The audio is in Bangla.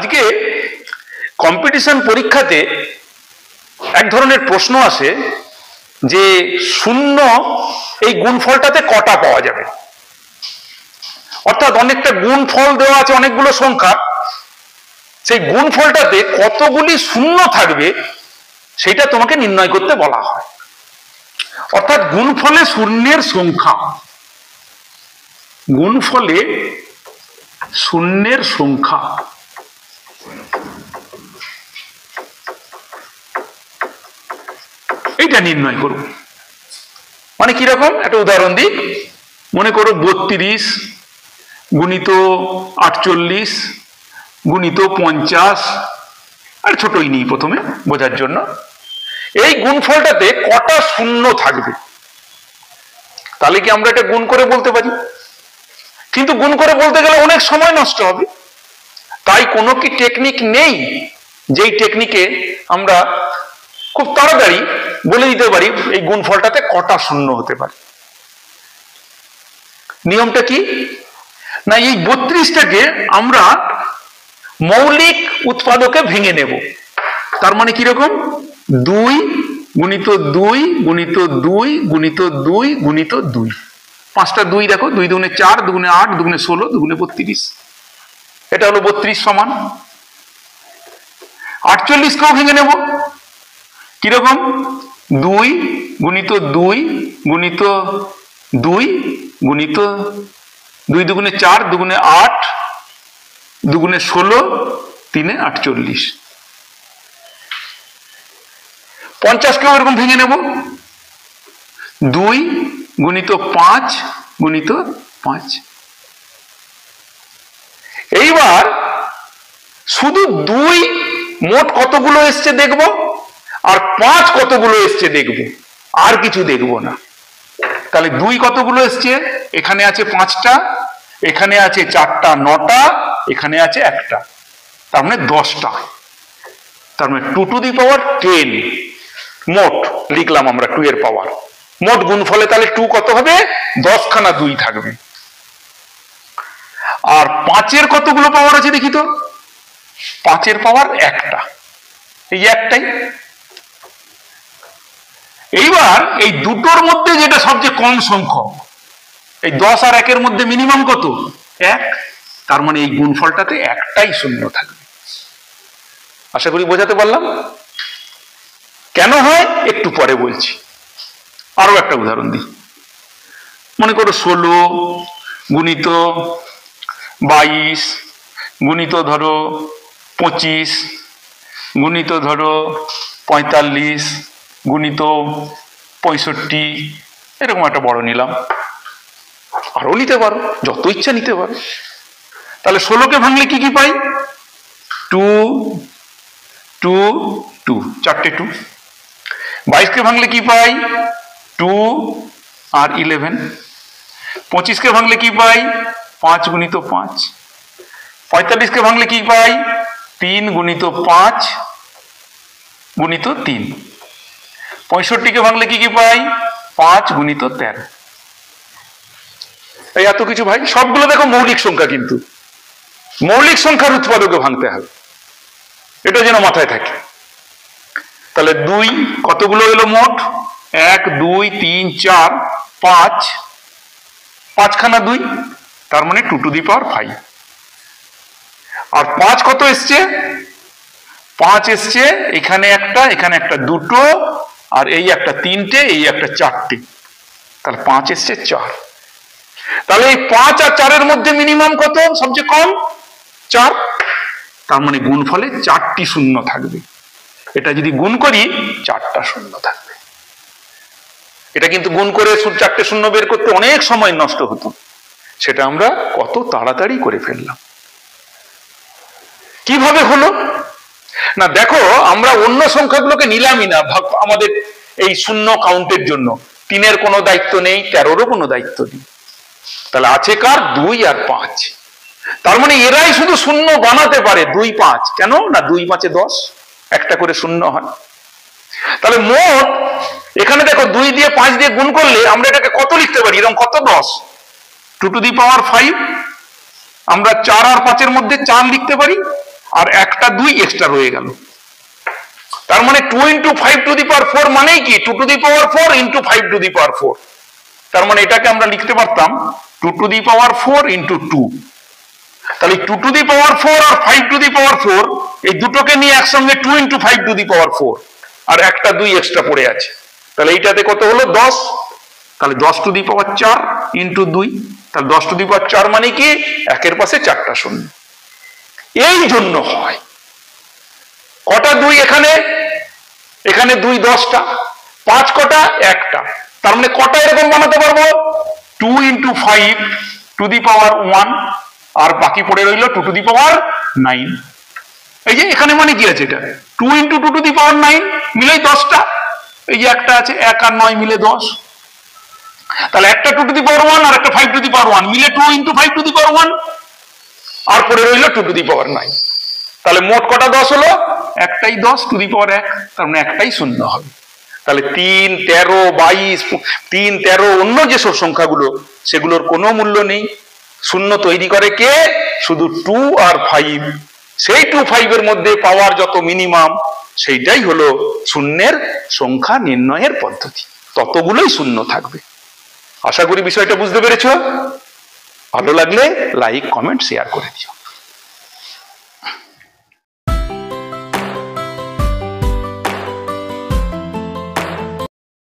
আজকে কম্পিটিশন পরীক্ষাতে এক ধরনের প্রশ্ন আসে যে শূন্য এই গুণফলটাতে কটা পাওয়া যাবে, অর্থাৎ অনেকটা গুণফল দেওয়া আছে অনেকগুলো সংখ্যা, সেই গুণফলটাতে কতগুলি শূন্য থাকবে সেটা তোমাকে নির্ণয় করতে বলা হয়। অর্থাৎ গুণফলে শূন্যের সংখ্যা, গুণফলে শূন্যের সংখ্যা এইটা নির্ণয় করব। মানে কিরকম, একটা উদাহরণ দিই। মনে করো 32 গুণিত 48 গুণিত 50, আর ছোটই নিই প্রথমে বোঝার জন্য। এই গুণফলটাতে কটা শূন্য থাকবে, তাহলে কি আমরা এটা গুণ করে বলতে পারি? কিন্তু গুণ করে বলতে গেলে অনেক সময় নষ্ট হবে। তাই কোনো কি টেকনিক নেই যেই টেকনিকে আমরা খুব তাড়াতাড়ি বলে দিতে পারি এই গুণফলটাতে কটা শূন্য হতে পারে? নিয়মটা কি না, এই 32টাকে আমরা মৌলিক উৎপাদকে ভেঙে নেব। তার মানে কিরকম, 2 গুণিত 2 গুণিত 2 গুণিত 2 গুণিত 2, 5টা 2 দেখো, 2 দুগুণে 4, দুগুণে 8, দুগুণে 16, দুগুণে 32, এটা হলো 32 সমান। 48কেও ভেঙে নেব, কিরকম, 2 গুণিত 2 গুণিত 2 গুণিত 2 দুগুণে 4, দুগুণে 8, দুগুণে 16, 3 48। 50কেও এরকম ভেঙে নেব, 2 গুণিত 5 গুণিত 5। এইবার শুধু 2 মোট কতগুলো এসছে দেখব, আর 5 কতগুলো এসছে দেখব, আর কিছু দেখব না। তাহলে 2 কতগুলো এসছে, এখানে আছে 5টা, এখানে আছে 4টা 9টা, এখানে আছে 1টা, তার মানে 10টা। তার মানে 2 টু দি পাওয়ার 10 মোট লিখলাম আমরা, 2 এর পাওয়ার। মোট গুণফলে তাহলে 2 কত হবে, 10খানা 2 থাকবে। আর 5-এর কতগুলো পাওয়ার আছে দেখি তো, 5-এর পাওয়ার 1টা, এই একটাই। এইবার এই দুটোর মধ্যে যেটা সবচেয়ে কম সংখ্যক, এই 10 আর 1-এর মধ্যে মিনিমাম কত, 1, তার মানে এই গুণফলটাতে একটাই শূন্য থাকবে। আশা করি বোঝাতে পারলাম। কেন হয় একটু পরে বলছি। আরো একটা উদাহরণ দিই। মনে করো 16 গুণিত 22 গুণিত ধরো 25 গুণিত ধরো 45 গুণিত 65, এরকম একটা বড় নিলাম। আরো নিতে পারো, যত ইচ্ছা নিতে পারো। তাহলে 16কে ভাঙলে কি কি পাই, 2 2 2, 4টে 2। 22কে ভাঙলে কি পাই, 2 আর 11। 25কে ভাঙলে কি পাই, 5 গুণিত 5। 45কে ভাঙলে কি পাই, 3 গুণিত 5 গুণিত 3। 65কে ভাঙলে কি কি পাই, 5 গুণিত 13। এই এত কিছু ভাই, সবগুলো দেখো মৌলিক সংখ্যা, কিন্তু মৌলিক সংখ্যার উৎপাদকে ভাঙতে হবে, এটা যেন মাথায় থাকে। তাহলে 2 কতগুলো এলো মোট, 1 2 3 4 5, 5খানা 2, তার মানে 2 টু দি পাওয়ার 5। আর 5 কত এসছে, 5 এসছে এখানে একটা, এখানে একটা, 2টো, আর এই একটা 3টে, এই একটা 4টে, তাহলে 5 এসছে 4। তাহলে এই 5 আর 4-এর মধ্যে মিনিমাম কত, সবচেয়ে কম 4, তার মানে গুণফলে 4টি শূন্য থাকবে। এটা যদি গুণ করি 4টা শূন্য থাকবে। এটা কিন্তু গুণ করে 4টে শূন্য বের করতে অনেক সময় নষ্ট হতো, সেটা আমরা কত তাড়াতাড়ি করে ফেললাম। কিভাবে হলো না, দেখো আমরা অন্য সংখ্যাগুলোকে নিলামই না আমাদের এই শূন্য কাউন্টের জন্য। 3-এর কোনো দায়িত্ব নেই, 13-রও কোনো দায়িত্ব নেই। তাহলে আছে কার, 2 আর 5। তার মানে এরাই শুধু শূন্য বানাতে পারে, 2 5। কেন না, 2 5 10, একটা করে শূন্য হয়। তাহলে মোট এখানে দেখো 2 দিয়ে 5 দিয়ে গুণ করলে আমরা এটাকে কত লিখতে পারি, এরকম কত, 10, 2 টু দি পাওয়ার 5। আমরা 4 আর 5-এর মধ্যে 4 লিখতে পারি, আর একটা 2 এক্সট্রা রয়ে গেল। তার মানে 2 × 5⁴ মানেই কি 2⁴ × 5⁴। তার মানে এটাকে আমরা লিখতে পারতাম 2⁴ × 2। তাহলে 2⁴ আর 5⁴ এই দুটোকে নিয়ে একসঙ্গে 2 × 5⁴, আর একটা 2 এক্সট্রা পড়ে আছে। তাহলে এইটাতে কত হলো 10। তাহলে 10⁴ × 2, তাহলে 10⁴ মানে কি একের পাশে 4টা শূন্য। এই জন্য হয় কটা 2 এখানে, এখানে 2 10টা, 5 কটা 1টা। তার মানে কটা এরকম বানাতে পারবো 2 × 5⁴, আর বাকি পড়ে রইল 2⁹। এই যে এখানে মানে কি আছে, এটা 2 × 2⁹ মিলেই 10টা। এই যে একটা আছে 1 আর 9 মিলে 10। তাহলে একটা 2⁴ আর একটা 5⁴ মিলে 2 × 5⁴, আর পড়ে রইল 2⁹। তাহলে মোট কটা 10 হলো, একটাই 10⁴, তার মানে একটাই শূন্য হবে। তাহলে 3, 13, 22, 3, 13 অন্য যেসব সংখ্যাগুলো সেগুলোর কোনো মূল্য নেই। শূন্য তৈরি করে কে, শুধু 2 আর 5। সেই 2, 5 এর মধ্যে পাওয়ার যত মিনিমাম সেইটাই হলো শূন্যের সংখ্যা নির্ণয়ের পদ্ধতি, ততগুলোই শূন্য থাকবে। আশা করি বিষয়টা বুঝতে পেরেছ। ভালো লাগলে লাইক, কমেন্ট, শেয়ার করে দিও।